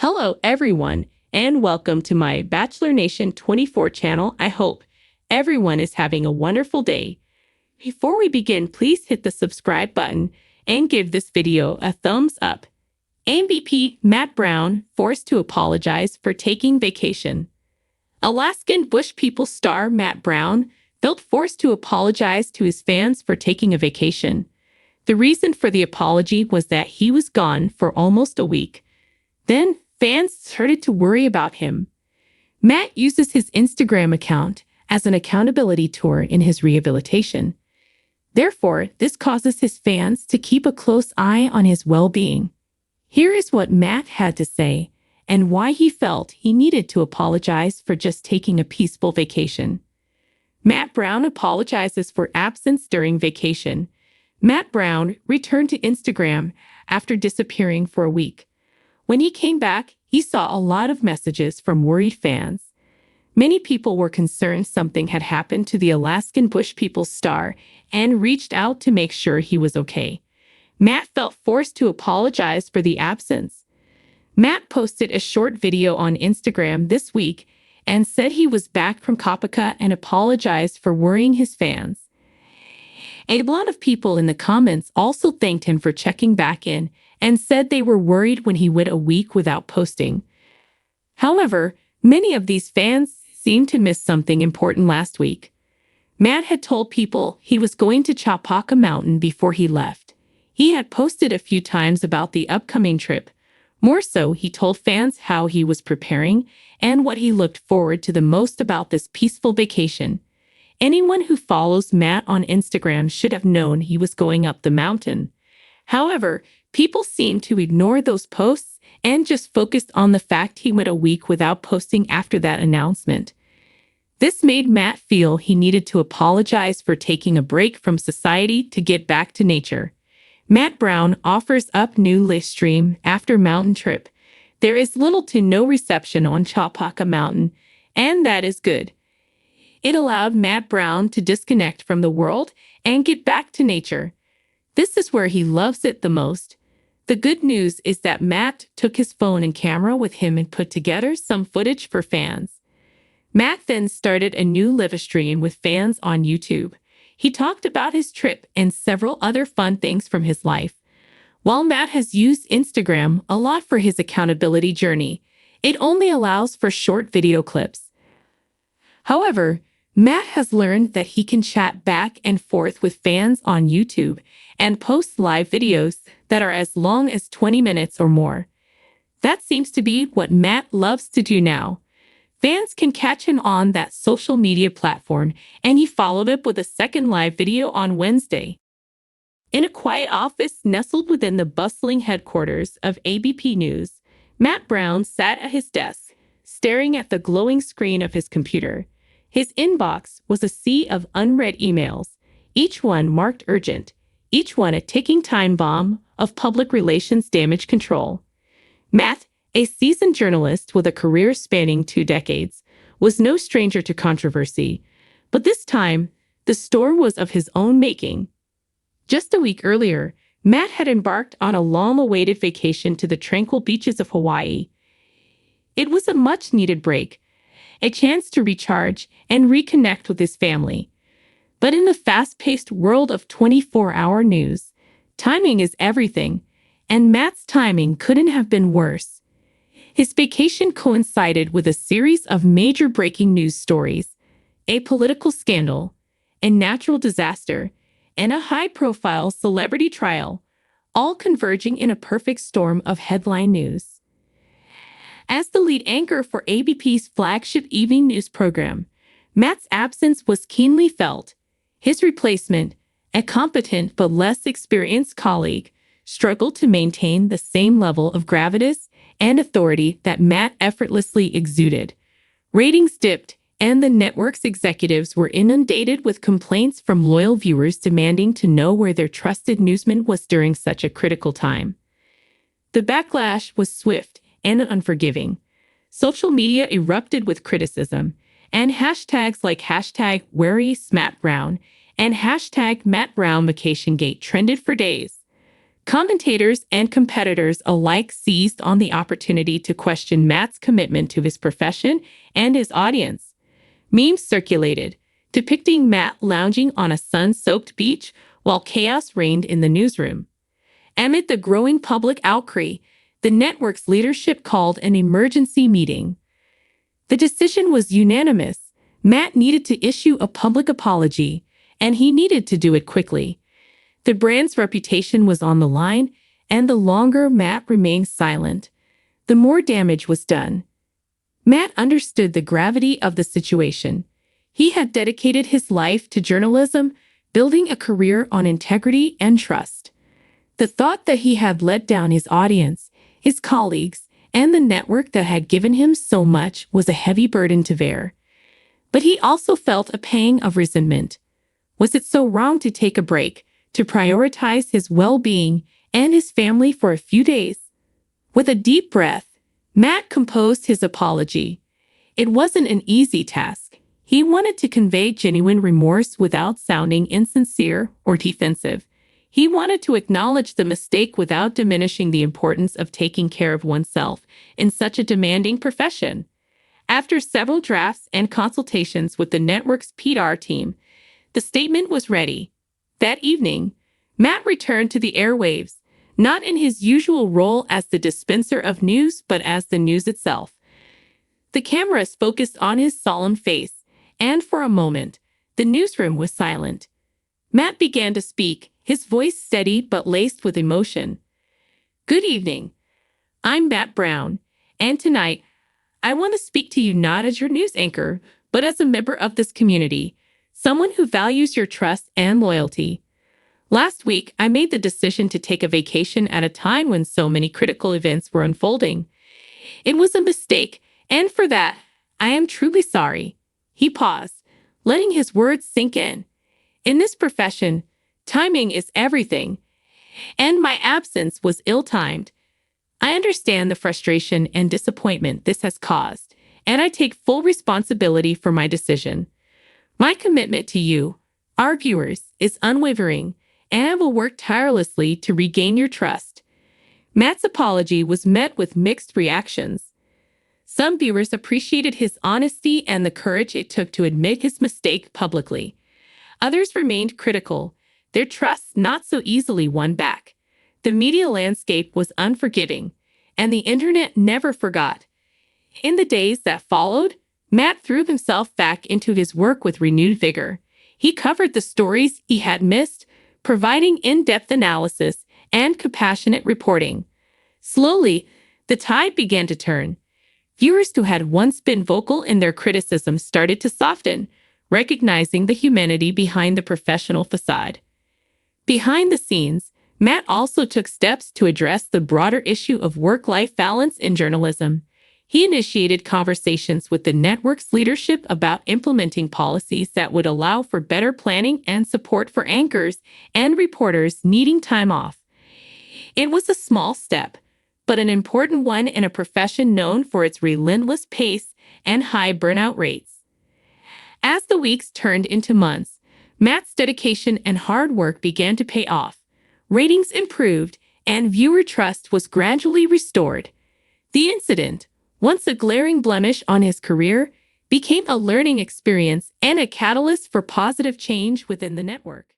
Hello, everyone, and welcome to my Bachelor Nation 24 channel. I hope everyone is having a wonderful day. Before we begin, please hit the subscribe button and give this video a thumbs up. ABP Matt Brown forced to apologize for taking vacation. Alaskan Bush People star Matt Brown felt forced to apologize to his fans for taking a vacation. The reason for the apology was that he was gone for almost a week. Then, fans started to worry about him. Matt uses his Instagram account as an accountability tool in his rehabilitation. Therefore, this causes his fans to keep a close eye on his well-being. Here is what Matt had to say and why he felt he needed to apologize for just taking a peaceful vacation. Matt Brown apologizes for absence during vacation. Matt Brown returned to Instagram after disappearing for a week. When he came back, he saw a lot of messages from worried fans. Many people were concerned something had happened to the Alaskan Bush People star and reached out to make sure he was okay. Matt felt forced to apologize for the absence. Matt posted a short video on Instagram this week and said he was back from Kopeka and apologized for worrying his fans. A lot of people in the comments also thanked him for checking back in and said they were worried when he went a week without posting. However, many of these fans seemed to miss something important last week. Matt had told people he was going to Kopeka Mountain before he left. He had posted a few times about the upcoming trip. More so, he told fans how he was preparing and what he looked forward to the most about this peaceful vacation. Anyone who follows Matt on Instagram should have known he was going up the mountain. However, people seemed to ignore those posts and just focused on the fact he went a week without posting after that announcement. This made Matt feel he needed to apologize for taking a break from society to get back to nature. Matt Brown offers up new live stream after mountain trip. There is little to no reception on Kopeka Mountain, and that is good. It allowed Matt Brown to disconnect from the world and get back to nature. This is where he loves it the most. The good news is that Matt took his phone and camera with him and put together some footage for fans. Matt then started a new live stream with fans on YouTube. He talked about his trip and several other fun things from his life. While Matt has used Instagram a lot for his accountability journey, it only allows for short video clips. However, Matt has learned that he can chat back and forth with fans on YouTube and post live videos that are as long as 20 minutes or more. That seems to be what Matt loves to do now. Fans can catch him on that social media platform, and he followed up with a second live video on Wednesday. In a quiet office nestled within the bustling headquarters of ABP News, Matt Brown sat at his desk, staring at the glowing screen of his computer. His inbox was a sea of unread emails, each one marked urgent, each one a ticking time bomb of public relations damage control. Matt, a seasoned journalist with a career spanning 2 decades, was no stranger to controversy, but this time, the storm was of his own making. Just a week earlier, Matt had embarked on a long-awaited vacation to the tranquil beaches of Hawaii. It was a much-needed break, a chance to recharge and reconnect with his family. But in the fast-paced world of 24-hour news, timing is everything, and Matt's timing couldn't have been worse. His vacation coincided with a series of major breaking news stories, a political scandal, a natural disaster, and a high-profile celebrity trial, all converging in a perfect storm of headline news. As the lead anchor for ABP's flagship evening news program, Matt's absence was keenly felt. His replacement, a competent but less experienced colleague, struggled to maintain the same level of gravitas and authority that Matt effortlessly exuded. Ratings dipped, and the network's executives were inundated with complaints from loyal viewers demanding to know where their trusted newsman was during such a critical time. The backlash was swift and unforgiving. Social media erupted with criticism, and hashtags like #WhereIsMattBrown and #MattBrownVacationGate trended for days. Commentators and competitors alike seized on the opportunity to question Matt's commitment to his profession and his audience. Memes circulated, depicting Matt lounging on a sun-soaked beach while chaos reigned in the newsroom. Amid the growing public outcry, the network's leadership called an emergency meeting. The decision was unanimous. Matt needed to issue a public apology, and he needed to do it quickly. The brand's reputation was on the line, and the longer Matt remained silent, the more damage was done. Matt understood the gravity of the situation. He had dedicated his life to journalism, building a career on integrity and trust. The thought that he had let down his audience, his colleagues, and the network that had given him so much was a heavy burden to bear. But he also felt a pang of resentment. Was it so wrong to take a break, to prioritize his well-being and his family for a few days? With a deep breath, Matt composed his apology. It wasn't an easy task. He wanted to convey genuine remorse without sounding insincere or defensive. He wanted to acknowledge the mistake without diminishing the importance of taking care of oneself in such a demanding profession. After several drafts and consultations with the network's PR team, the statement was ready. That evening, Matt returned to the airwaves, not in his usual role as the dispenser of news, but as the news itself. The cameras focused on his solemn face, and for a moment, the newsroom was silent. Matt began to speak, his voice steady but laced with emotion. "Good evening. I'm Matt Brown, and tonight, I want to speak to you not as your news anchor, but as a member of this community, someone who values your trust and loyalty. Last week, I made the decision to take a vacation at a time when so many critical events were unfolding. It was a mistake, and for that, I am truly sorry." He paused, letting his words sink in. In this profession, timing is everything, and my absence was ill-timed. I understand the frustration and disappointment this has caused, and I take full responsibility for my decision. My commitment to you, our viewers, is unwavering, and I will work tirelessly to regain your trust. Matt's apology was met with mixed reactions. Some viewers appreciated his honesty and the courage it took to admit his mistake publicly. Others remained critical, their trust not so easily won back. The media landscape was unforgiving, and the internet never forgot. In the days that followed, Matt threw himself back into his work with renewed vigor. He covered the stories he had missed, providing in-depth analysis and compassionate reporting. Slowly, the tide began to turn. Viewers who had once been vocal in their criticism started to soften, recognizing the humanity behind the professional facade. Behind the scenes, Matt also took steps to address the broader issue of work-life balance in journalism. He initiated conversations with the network's leadership about implementing policies that would allow for better planning and support for anchors and reporters needing time off. It was a small step, but an important one in a profession known for its relentless pace and high burnout rates. As the weeks turned into months, Matt's dedication and hard work began to pay off. Ratings improved, and viewer trust was gradually restored. The incident, once a glaring blemish on his career, became a learning experience and a catalyst for positive change within the network.